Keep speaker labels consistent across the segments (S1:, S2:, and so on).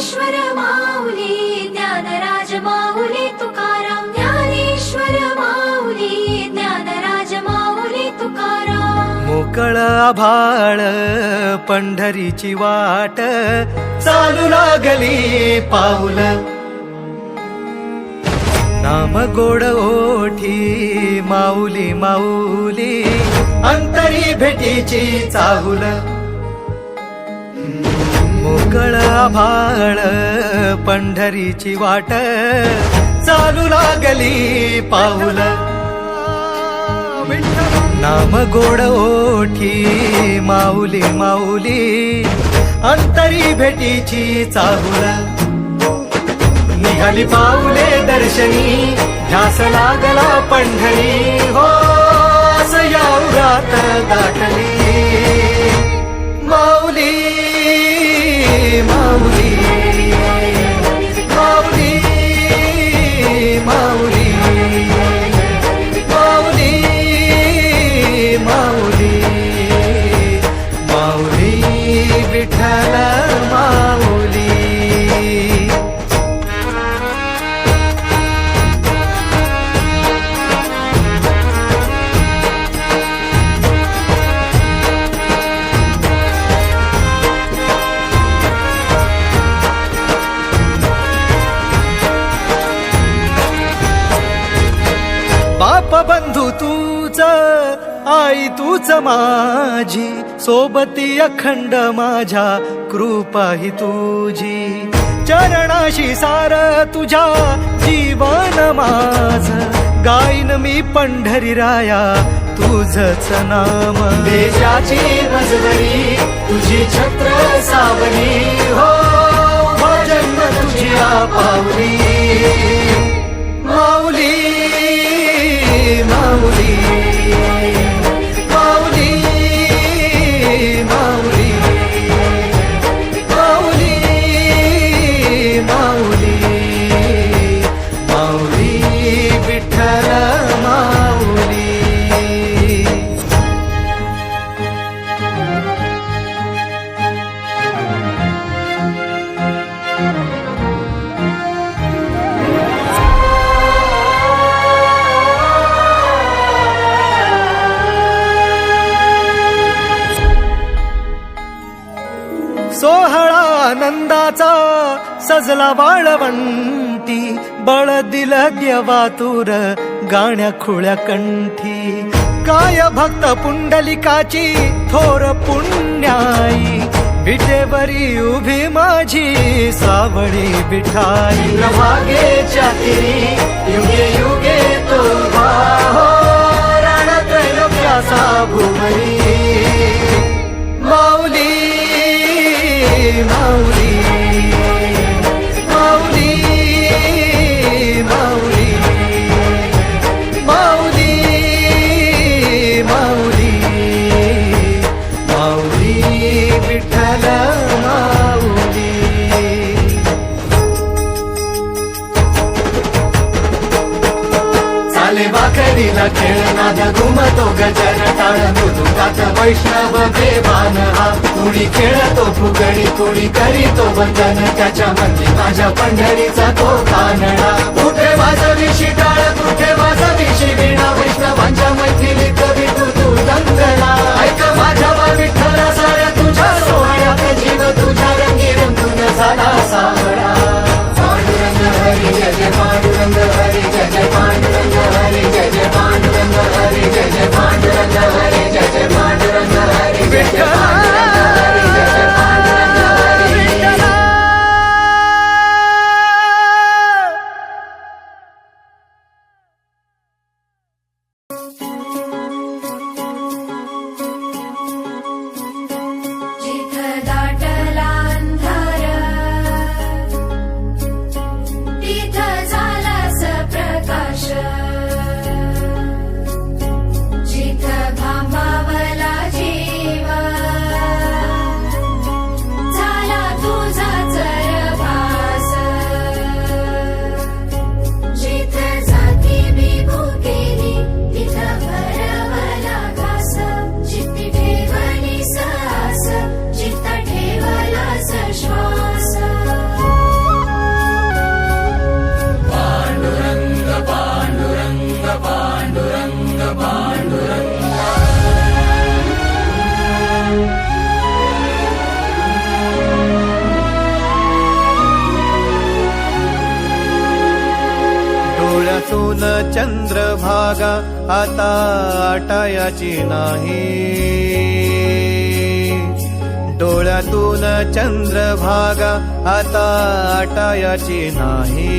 S1: ज्ञानेश्वर माऊली ज्ञानराज माऊली तुकाराम, ज्ञानेश्वर माऊली ज्ञानराज माऊली तुकाराम.
S2: मोकळ आभाळ पंढरीची वाट चालू लागली पाऊल, नाम गोड ओठी माऊली माऊली अंतरी भेटीची चाहुल. मोकळ आभाळ पंढरीची वाट चालू लागली पाऊल, नाम गोड ओठी माऊली माऊली अंतरी भेटीची चाहुल. निघाली पाऊले दर्शनी ध्यास लागला पंढरी, हो असं या उरात दाटली माऊली माऊली माऊली माऊली माऊली माऊली माऊली विठ्ठल माऊली. बाप बंधू तूच आई तूच माझी, सोबती अखंड माझ्या कृपा ही तुझी. चरणाशी सार तुझ्या जीवन माझ, गाईन मी पंढरी राया तुझच नाम. देशाची मजबरी तुझी छत्र सावली, हो भजन तुझी पावली माऊली माऊली माऊली माऊली माऊली माऊली माऊली विठ्ठल माऊली. सोहळा आनंदाचा सजला वाळवंटी, बळ दिलं देवातूर गाण्या खुळ्या कंठी. काय भक्त पुंडलिकाची थोर पुण्याई, विटेवरी उभी माझी सावळी विठाई. भागेच्या तिरी युगे युगे तो उभा, हो रणत्रैलोक्याचा भुवरी माऊली माऊली माऊली माऊली माऊली माऊली माऊली विठ्ठल माऊली. चाले भाकरीला खेळनाद घुमतो गजर टाळ, मृदुकात वैष्णव देवान हा. कुणी खेळतो फुगडी कुणी करीतो वंदन, त्याच्या मंदी माझ्या पंढरीचा तो कानडा. कुठे वाजवी शिटाळ कुठे वाजवी शिवीणा, वैष्णवांच्या मैथिलीत विठू तू दंगला. ऐक माझ्या विठ्ठला साऱ्या तुझ्या सोहळ्यात जीव तुझ्या रंगी रंगून झाला सावळा. पांडुरंग हरी जय जय पांडुरंग हरी जय जय पांडुरंग हरी जय जय पांडुरंग हरी जय जय पांडुरंग हरी जय जय पांडुरंग हरी जय जय पांडुरंग हरी जय जय पांडुरंग हरी.
S3: डोळ्यातून चंद्रभागा आता आटायाची नाही, डोळ्यातून चंद्रभागा आता आटायाची नाही.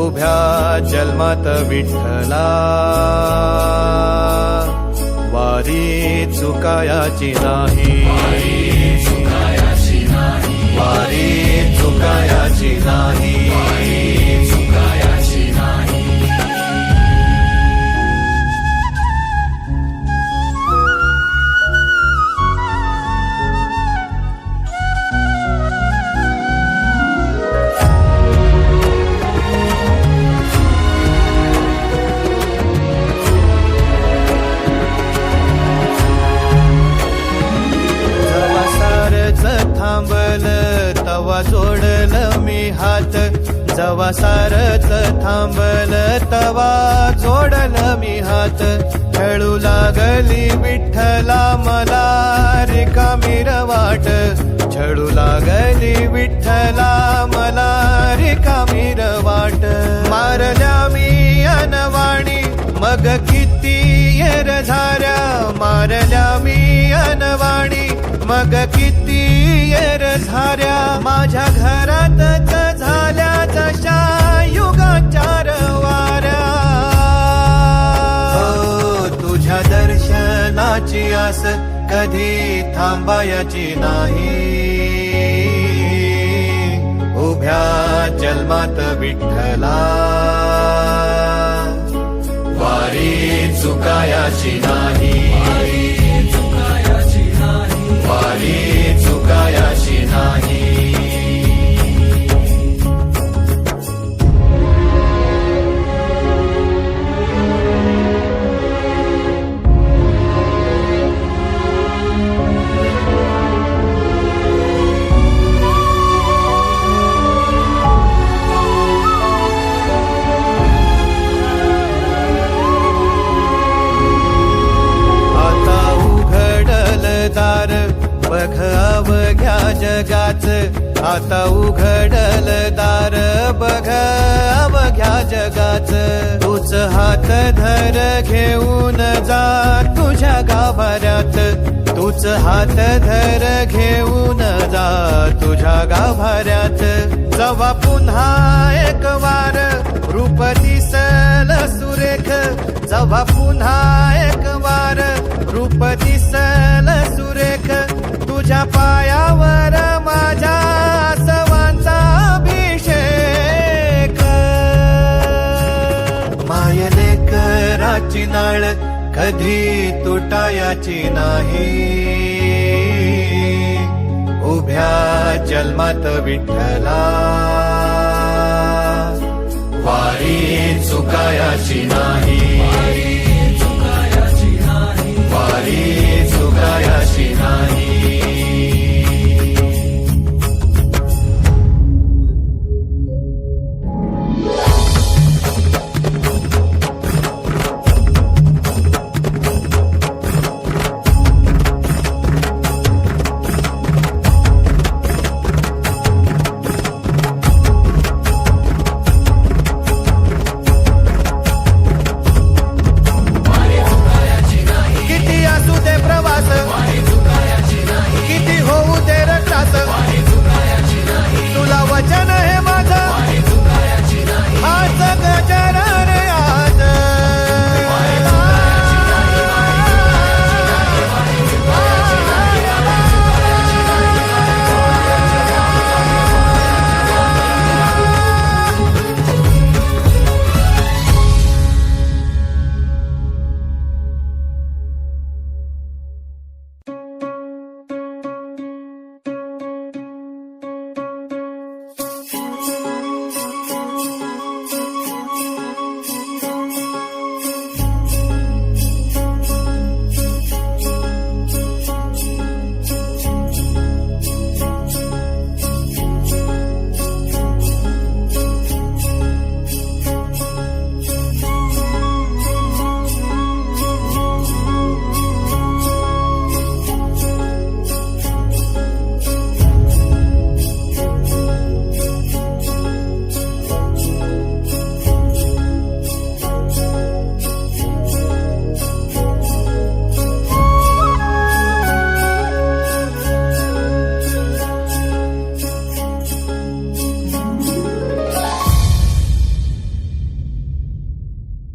S3: उभ्या जन्मात विठ्ठला वारी चुकायाची नाही, वारी चुकायाची नाही. थांबल तवा जोडल मी हात, जवा सारच थांबल तवा जोडल मी हात. खेळू लागली विठ्ठला मला रिकामी वाट, छळू लागली विठ्ठला मला रिकामी वाट. मारल्या मी अनवाणी मग किती येर झाल्या, मारल्या मी अनवाणी मग किती येर झाल्या. माझ्या घरातच झाल्या जशा युगाचार वाऱ्या. हो तुझ्या दर्शनाची आस कधी थांबायची नाही, उभ्या जन्मात विठ्ठला वारी चुकायाची नाही, वारी चुकायाची नाही. दार बघ अवघ्या जगाच, आता उघडल दार बघ अवघ्या जगाच. तूच हात धर घेऊन जा तुझ्या गाभाऱ्यात, तूच हात धर घेऊन जा तुझ्या गाभाऱ्यात. जवा पुन्हा एक वार रूप दिसल सुरेख, जवा पुन्हा एक वार रूप दिसल सुरेख. तुझ्या पायावर माझ्या सवांचा अभिषेक. मायले कराची नाळ कधी तुटायाची नाही, उभ्या जन्मात विठ्ठला वारी चुकायाची नाही, वारी चुकायाची नाही.